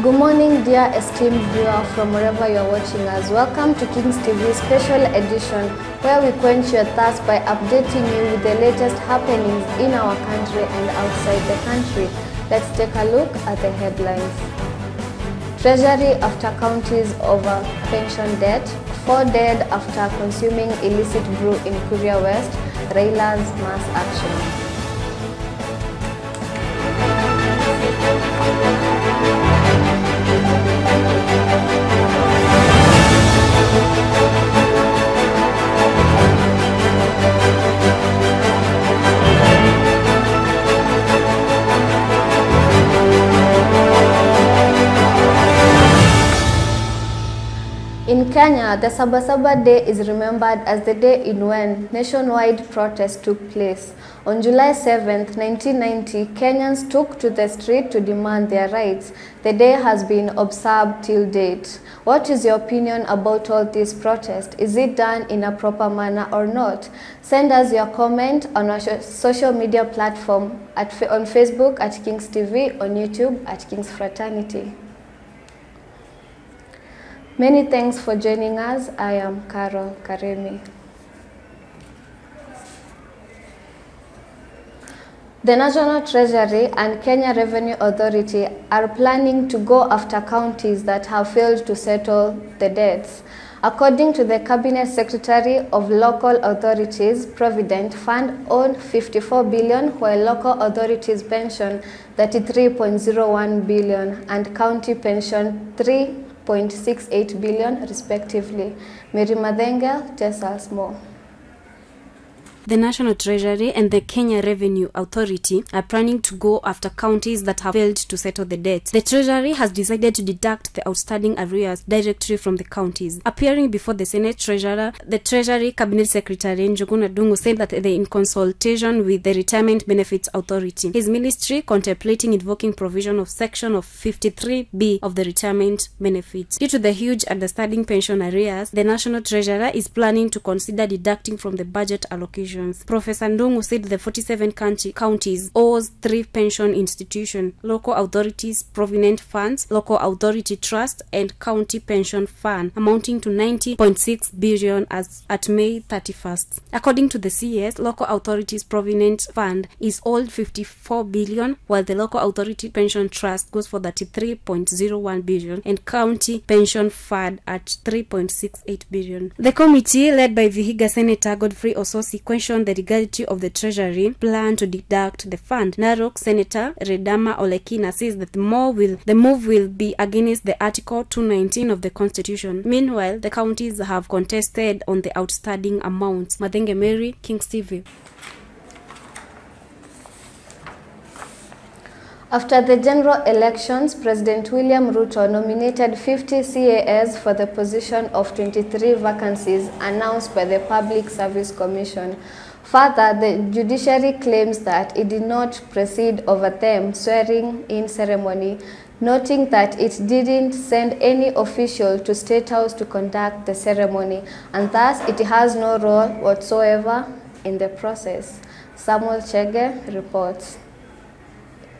Good morning, dear esteemed viewer from wherever you are watching us. Welcome to Kings TV special edition, where we quench your thirst by updating you with the latest happenings in our country and outside the country. Let's take a look at the headlines. Treasury after counties over pension debt. 4 dead after consuming illicit brew in Kuria West. Raila's mass action. In Kenya, the Sabasaba Day is remembered as the day in when nationwide protests took place. On July 7, 1990, Kenyans took to the street to demand their rights. The day has been observed till date. What is your opinion about all these protests? Is it done in a proper manner or not? Send us your comment on our social media platform on Facebook at Kings TV, on YouTube at Kings Fraternity. Many thanks for joining us. I am Carol Karemi. The National Treasury and Kenya Revenue Authority are planning to go after counties that have failed to settle the debts. According to the Cabinet Secretary of Local Authorities, Provident Fund owned 54 billion, while local authorities pension 33.01 billion and county pension 3.68 billion respectively. Mary Madengel tells us more. The National Treasury and the Kenya Revenue Authority are planning to go after counties that have failed to settle the debt. The Treasury has decided to deduct the outstanding arrears directly from the counties. Appearing before the Senate Treasurer, the Treasury Cabinet Secretary Njuguna Ndung'u said that they are in consultation with the Retirement Benefits Authority. His ministry contemplating invoking provision of section of 53B of the Retirement Benefits. Due to the huge outstanding pension arrears, the National Treasurer is planning to consider deducting from the budget allocation. Professor Ndung'u said the 47 counties owes 3 pension institutions: local authorities, provident funds, local authority trust, and county pension fund, amounting to 90.6 billion as at May 31st. According to the CS, local authorities provident fund is owed 54 billion, while the local authority pension trust goes for 33.01 billion, and county pension fund at 3.68 billion. The committee, led by Vihiga Senator Godfrey Ososi, questioned the legality of the Treasury plan to deduct the fund. Narok Senator Redama Olekina says that the move will be against the Article 219 of the Constitution. Meanwhile, the counties have contested on the outstanding amounts. Madenge Mary, Kings TV. After the general elections, President William Ruto nominated 50 CAS for the position of 23 vacancies announced by the Public Service Commission. Further, the judiciary claims that it did not proceed over them swearing-in ceremony, noting that it didn't send any official to State House to conduct the ceremony, and thus it has no role whatsoever in the process. Samuel Chege reports.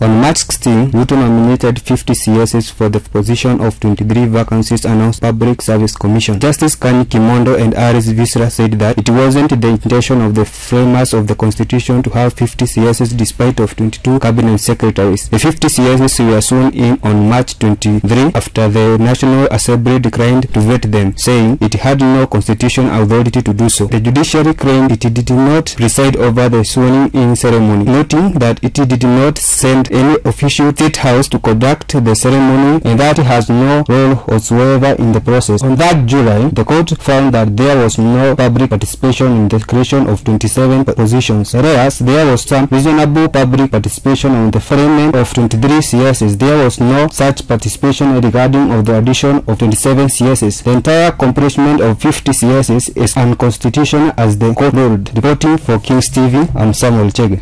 On March 16, Ruto nominated 50 CSs for the position of 23 vacancies announced Public Service Commission. Justice Kani Kimondo and Aris Visra said that it wasn't the intention of the framers of the Constitution to have 50 CSs despite of 22 cabinet secretaries. The 50 CSs were sworn in on March 23 after the National Assembly declined to vet them, saying it had no constitutional authority to do so. The judiciary claimed it did not preside over the swearing-in ceremony, noting that it did not send any official State House to conduct the ceremony and that it has no role whatsoever in the process. On that July, the court found that there was no public participation in the creation of 27 positions, whereas there was some reasonable public participation on the framing of 23 CSs. There was no such participation regarding of the addition of 27 CSs. The entire accomplishment of 50 CSs is unconstitutional as the court ruled. Reporting for Kings TV, I'm Samuel Chege.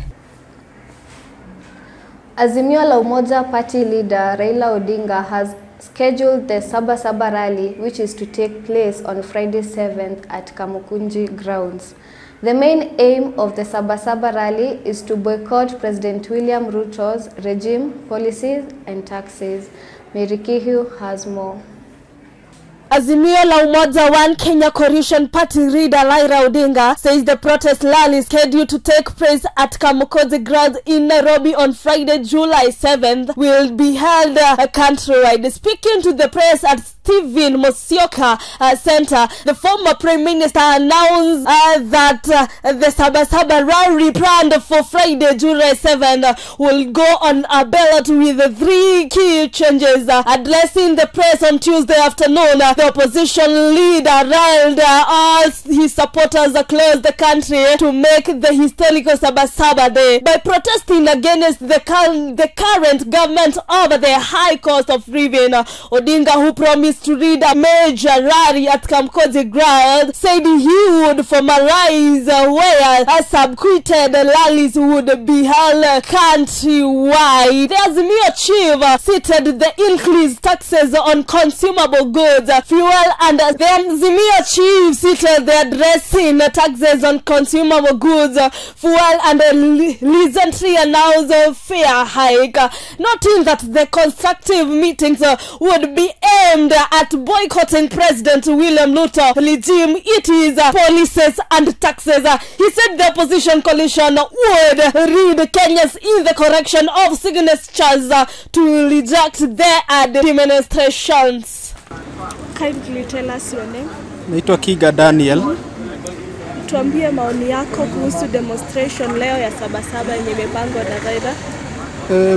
Azimio la Umoja Party leader Raila Odinga has scheduled the Sabasaba rally, which is to take place on Friday 7th at Kamukunji grounds. The main aim of the Sabasaba rally is to boycott President William Ruto's regime, policies and taxes. Mary Kihu has more. Azimio la Umoja One Kenya Coalition Party leader Raila Odinga says the protest rally is scheduled to take place at Kamukozi Grounds in Nairobi on Friday, July 7th will be held countrywide. Speaking to the press at Stephen Musyoka Center, the former Prime Minister announced that the Sabasaba rally planned for Friday, July 7th will go on a ballot with 3 key changes. Addressing the press on Tuesday afternoon, the opposition leader railed all his supporters across the country to make the historical Sabasaba Day by protesting against the current government over the high cost of living. Odinga, who promised to lead a major rally at Kamukozi Grounds, said he would formalize where subsequent rallies would be held countrywide. The Azimio chief cited the increased taxes on consumable goods, fuel, and the Azimio chief cited the addressing taxes on consumable goods, fuel, and recently announced fare hike, noting that the constructive meetings would be aimed at boycotting President William Ruto regime, it is policies and taxes. He said the opposition coalition would read Kenyans in the correction of signatures to reject their demonstrations. Kindly tell us your name. Naitwa Kiga Daniel. Tuambie maoni yako kuhusu demonstration leo ya Sabasaba yenye imepangwa na Raila.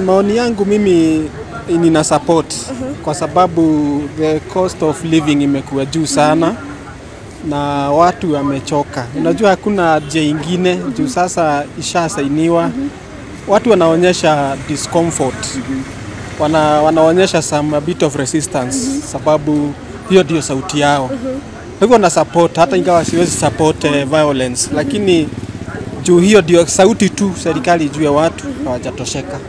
Maoni yangu mimi nina support kwa sababu the cost of living imekuwa juu sana na watu wamechoka. Unajua hakuna njia ingine juu sasa ishasainiwa. Watu wanaonyesha discomfort. Wanaonyesha a bit of resistance sababu hiyo ndio sauti yao. Hivyo na support hata ingawa siwezi support violence, lakini juu hiyo ndio sauti tu serikali juu ya watu hawajatosheka.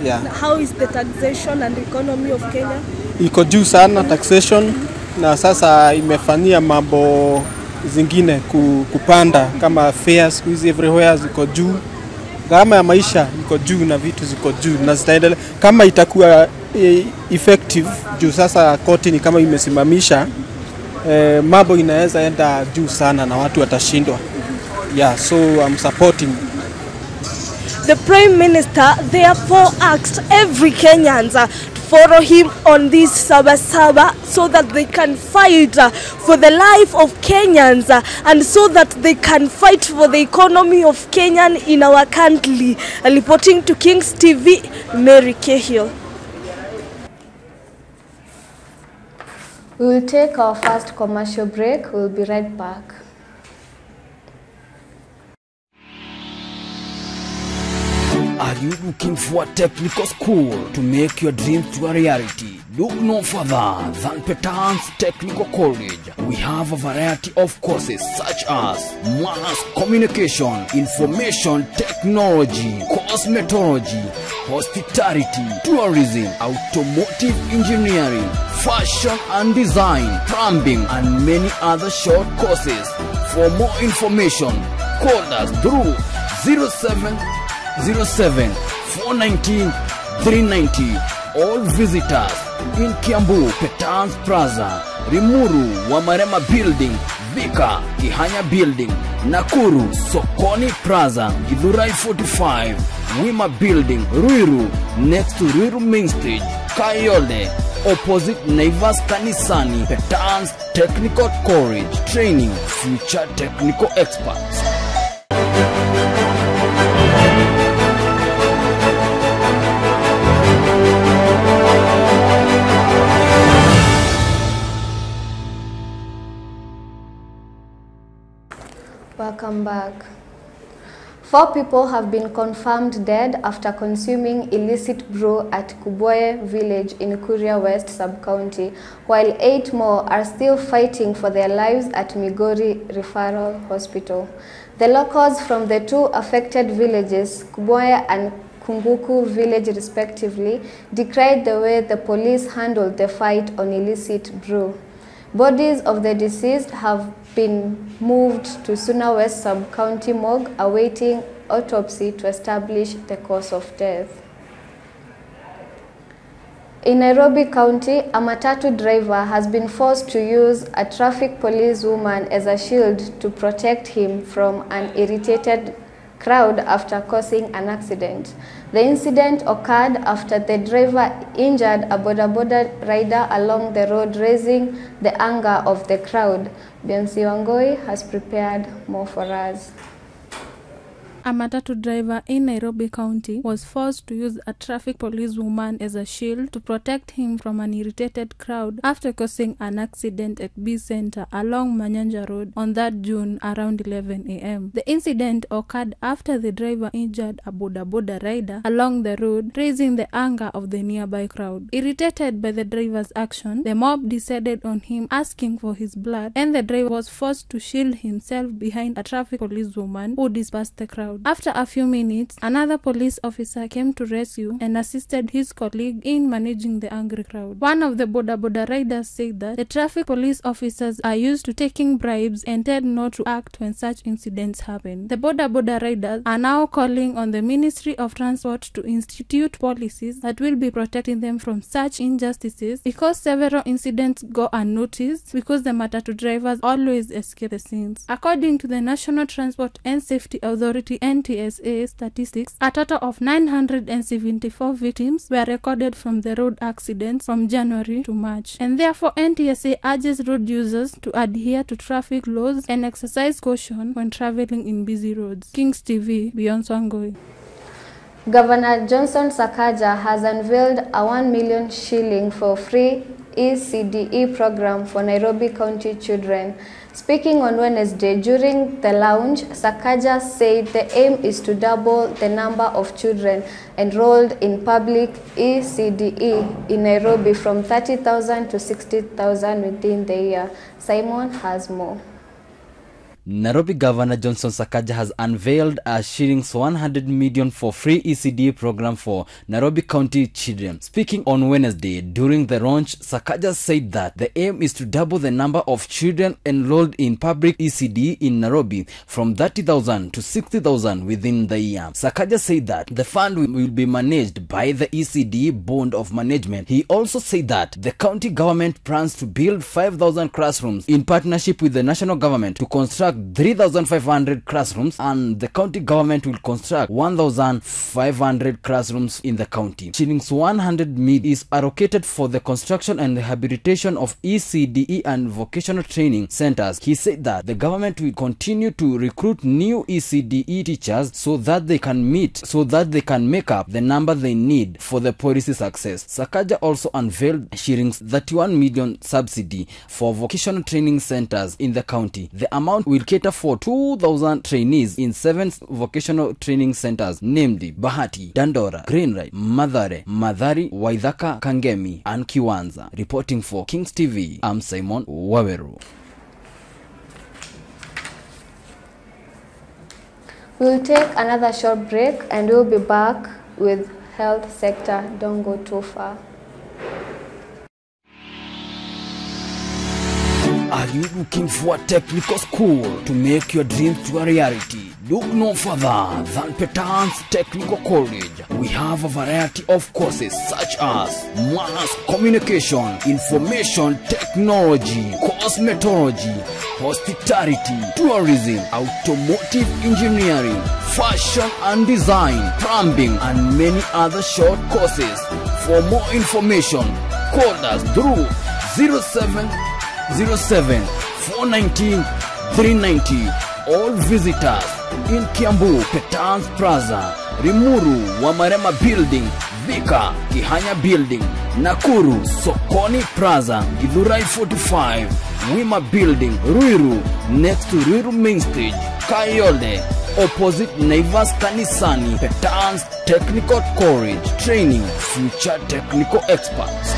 Yeah. How is the taxation and economy of Kenya? Iko juu sana taxation na sasa imefanyia mambo zingine kupanda kama fares hizi everywhere ziko juu. Gharama ya maisha iko juu na vitu ziko juu na zitaendelea kama itakuwa effective juu sasa koti ni kama imesimamisha mambo inaweza enda juu sana na watu watashindwa. Yeah, so I'm supporting. The Prime Minister therefore asked every Kenyans to follow him on this Sabasaba so that they can fight for the life of Kenyans and so that they can fight for the economy of Kenyan in our country. Reporting to Kings TV, Mary Kihu. We will take our first commercial break. We'll be right back. Are you looking for a technical school to make your dreams to a reality? Look no further than Petans Technical College. We have a variety of courses such as mass communication, information technology, cosmetology, hospitality, tourism, automotive engineering, fashion and design, plumbing, and many other short courses. For more information, call us through 07 419 390 or visit us in Kiambu, Petans Plaza, Rimuru, Wamarema Building, Vika, Kihanya Building, Nakuru, Sokoni Plaza, Githurai 45, Wima Building, Ruiru, next to Ruiru Main Stage, Kayole, opposite Naivas Kanisani. Petans Technical College, training future technical experts. Welcome back. 4 people have been confirmed dead after consuming illicit brew at Kubwaye village in Kuria West sub-county, while 8 more are still fighting for their lives at Migori Referral Hospital. The locals from the 2 affected villages, Kubwaye and Kunguku village respectively, decried the way the police handled the fight on illicit brew. Bodies of the deceased have been moved to Suna West Sub-County Morgue awaiting autopsy to establish the cause of death. In Nairobi County, a matatu driver has been forced to use a traffic police woman as a shield to protect him from an irritated crowd after causing an accident. The incident occurred after the driver injured a boda rider along the road, raising the anger of the crowd. Beyonce Wangoi has prepared more for us. A matatu driver in Nairobi County was forced to use a traffic police woman as a shield to protect him from an irritated crowd after causing an accident at B Center along Manyanja Road on that June around 11 a.m. The incident occurred after the driver injured a boda rider along the road, raising the anger of the nearby crowd. Irritated by the driver's action, the mob descended on him asking for his blood, and the driver was forced to shield himself behind a traffic police woman who dispersed the crowd. After a few minutes, another police officer came to rescue and assisted his colleague in managing the angry crowd. One of the boda riders said that the traffic police officers are used to taking bribes and tend not to act when such incidents happen. The boda riders are now calling on the Ministry of Transport to institute policies that will be protecting them from such injustices, because several incidents go unnoticed because the matatu drivers always escape the scenes. According to the National Transport and Safety Authority NTSA statistics, a total of 974 victims were recorded from the road accidents from January to March, and therefore NTSA urges road users to adhere to traffic laws and exercise caution when traveling in busy roads. Kings TV, Beyonce Wangoi. Governor Johnson Sakaja has unveiled a 1 million shilling for free ECDE program for Nairobi County children. Speaking on Wednesday during the launch, Sakaja said the aim is to double the number of children enrolled in public ECDE in Nairobi from 30,000 to 60,000 within the year. Simon has more. Nairobi Governor Johnson Sakaja has unveiled a shillings 100 million for free ECD program for Nairobi County children. Speaking on Wednesday during the launch, Sakaja said that the aim is to double the number of children enrolled in public ECD in Nairobi from 30,000 to 60,000 within the year. Sakaja said that the fund will be managed by the ECD Board of Management. He also said that the county government plans to build 5,000 classrooms in partnership with the national government to construct 3,500 classrooms, and the county government will construct 1,500 classrooms in the county. Shillings 100 million is allocated for the construction and rehabilitation of ECDE and vocational training centers. He said that the government will continue to recruit new ECDE teachers so that they can make up the number they need for the policy success. Sakaja also unveiled shillings 31 million subsidy for vocational training centers in the county. The amount will cater for 2,000 trainees in 7 vocational training centers, namely Bahati, Dandora, Greenray, Mathare, Madhari, Waithaka, Kangemi, and Kiwanza. Reporting for Kings TV, I'm Simon Waweru. We'll take another short break and we'll be back with health sector. Don't go too far. Are you looking for a technical school to make your dreams to a reality? Look no further than Petans Technical College. We have a variety of courses such as mass communication, information technology, cosmetology, hospitality, tourism, automotive engineering, fashion and design, plumbing, and many other short courses. For more information, call us through 07-419-390. All visitors in Kiambu, Petans Plaza, Rimuru, Wamarema Building, Vika, Kihanya Building, Nakuru, Sokoni Plaza, Githurai 45, Wima Building, Ruiru, next to Ruiru Main Stage, Kayole, opposite Naivas Kanisani. Petans Technical College, training future technical experts.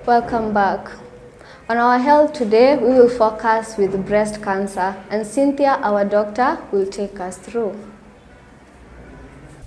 Welcome back. On our health today, we will focus with breast cancer, and Cynthia, our doctor, will take us through.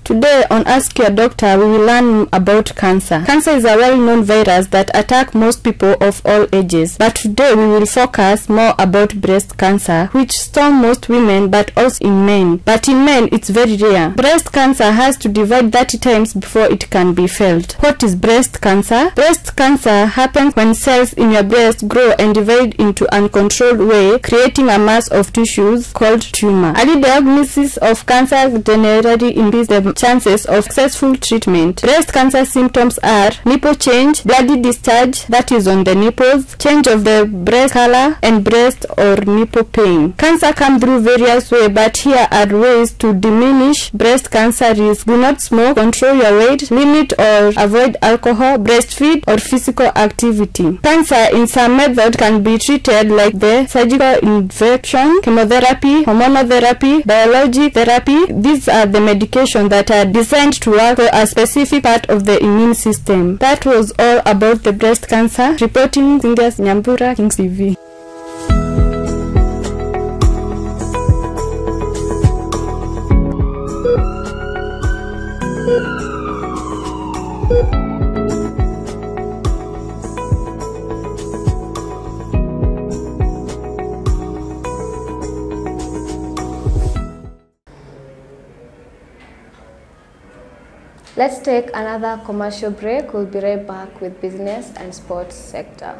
Today on Ask Your Doctor, we will learn about cancer. Cancer is a well-known virus that attacks most people of all ages. But today we will focus more about breast cancer, which storms most women but also in men. But in men, it's very rare. Breast cancer has to divide 30 times before it can be felt. What is breast cancer? Breast cancer happens when cells in your breast grow and divide into an uncontrolled way, creating a mass of tissues called tumor. Early diagnosis of cancer generally increases the chances of successful treatment. Breast cancer symptoms are nipple change, bloody discharge that is on the nipples, change of the breast color, and breast or nipple pain. Cancer comes through various ways, but here are ways to diminish breast cancer risk. Do not smoke, control your weight, limit or avoid alcohol, breastfeed, or physical activity. Cancer in some methods can be treated like the surgical infection, chemotherapy, hormonal therapy, biologic therapy. These are the medications that are designed to work for a specific part of the immune system. That was all about the breast cancer. Reporting Cynthia Nyambura, Kings TV. Let's take another commercial break. We'll be right back with business and sports sector.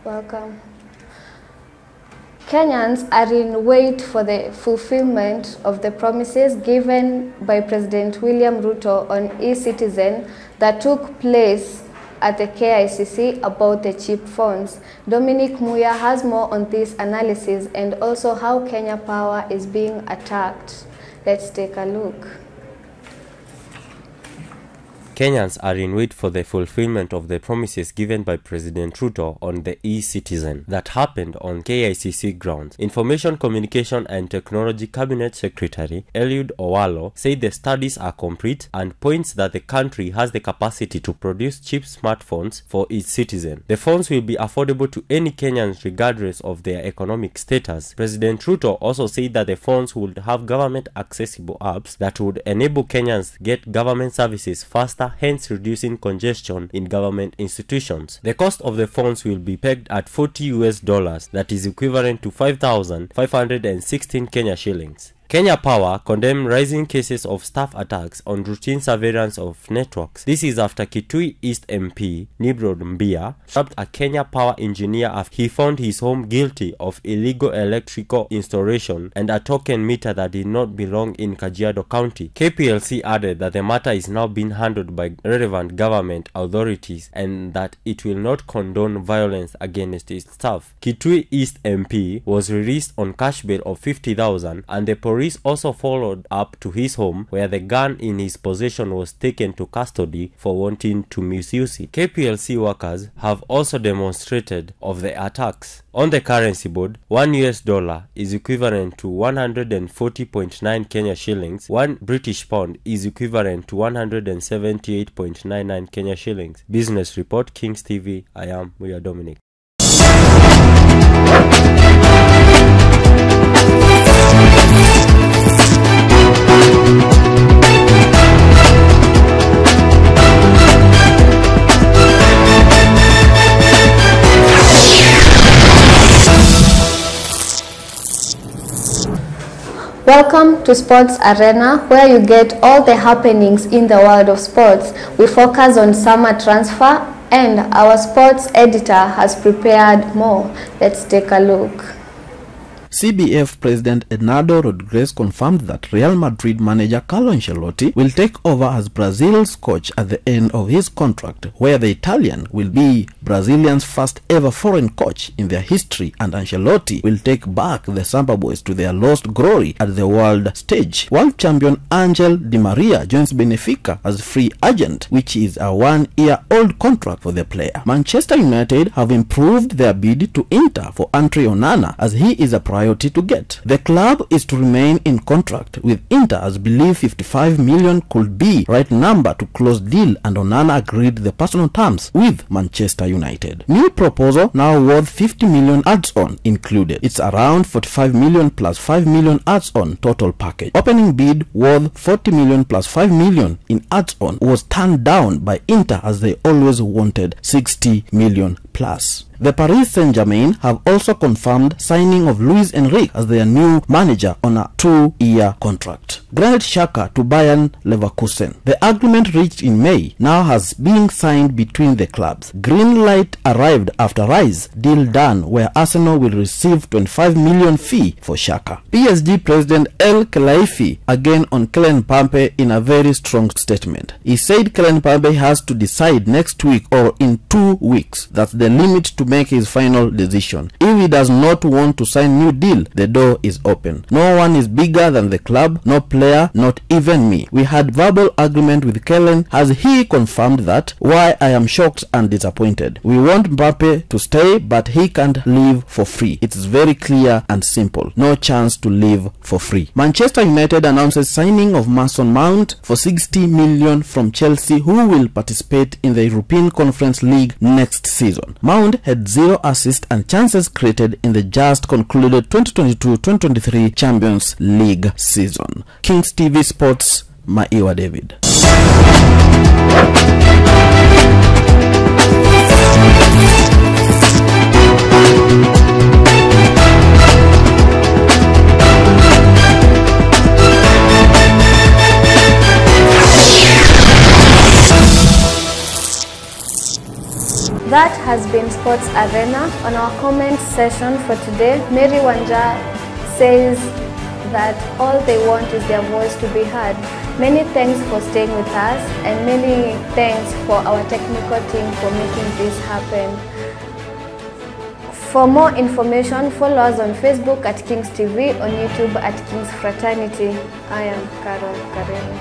Welcome. Kenyans are in wait for the fulfillment of the promises given by President William Ruto on e-Citizen that took place at the KICC about the cheap phones. Dominic Muya has more on this analysis and also how Kenya Power is being attacked. Let's take a look. Kenyans are in wait for the fulfillment of the promises given by President Ruto on the e-Citizen that happened on KICC grounds. Information Communication and Technology Cabinet Secretary Eliud Owalo said the studies are complete and points that the country has the capacity to produce cheap smartphones for its citizens. The phones will be affordable to any Kenyans regardless of their economic status. President Ruto also said that the phones would have government accessible apps that would enable Kenyans to get government services faster, hence reducing congestion in government institutions. The cost of the phones will be pegged at $40, that is equivalent to 5,516 Kenya shillings. Kenya Power condemned rising cases of staff attacks on routine surveillance of networks. This is after Kitui East MP Nimrod Mbia trapped a Kenya Power engineer after he found his home guilty of illegal electrical installation and a token meter that did not belong in Kajiado County. KPLC added that the matter is now being handled by relevant government authorities and that it will not condone violence against its staff. Kitui East MP was released on cash bail of 50,000 and the police also followed up to his home where the gun in his possession was taken to custody for wanting to misuse it. KPLC workers have also demonstrated of the attacks. On the currency board, $1 is equivalent to 140.9 Kenya shillings. 1 British pound is equivalent to 178.99 Kenya shillings. Business Report, Kings TV. I am Muya Dominic. Welcome to Sports Arena, where you get all the happenings in the world of sports. We focus on summer transfer and our sports editor has prepared more. Let's take a look. CBF President Eduardo Rodriguez confirmed that Real Madrid manager Carlo Ancelotti will take over as Brazil's coach at the end of his contract, where the Italian will be Brazilians' first ever foreign coach in their history, and Ancelotti will take back the Samba Boys to their lost glory at the world stage. World champion Angel Di Maria joins Benfica as free agent, which is a one-year-old contract for the player. Manchester United have improved their bid to Inter for Andre Onana, as he is a priority to get. The club is to remain in contract with Inter, as believe 55 million could be right number to close deal, and Onana agreed the personal terms with Manchester United. New proposal now worth 50 million adds-on included. It's around 45 million plus 5 million adds-on total package. Opening bid worth 40 million plus 5 million in adds-on was turned down by Inter, as they always wanted 60 million plus. The Paris Saint-Germain have also confirmed signing of Luis Enrique as their new manager on a 2-year contract. Granit Xhaka to Bayern Leverkusen. The agreement reached in May now has been signed between the clubs. Green light arrived after Rice deal done, where Arsenal will receive 25 million fee for Xhaka. PSG President El Khelaifi again on Kylian Mbappe in a very strong statement. He said Kylian Mbappe has to decide next week or in 2 weeks. That's the limit to make his final decision. If he does not want to sign new deal, the door is open. No one is bigger than the club, no player, not even me. We had verbal agreement with Kylian, as he confirmed that. Why I am shocked and disappointed. We want Mbappe to stay, but he can't leave for free. It's very clear and simple. No chance to leave for free. Manchester United announces signing of Mason Mount for 60 million from Chelsea, who will participate in the European Conference League next season. Mount had 0 assists and chances created in the just concluded 2022-2023 Champions League season. Kings TV Sports, Maiwa David. That has been Sports Arena. On our comment session for today, Mary Wanja says that all they want is their voice to be heard. Many thanks for staying with us, and many thanks for our technical team for making this happen. For more information, follow us on Facebook at Kings TV, on YouTube at Kings Fraternity. I am Carol Karemi.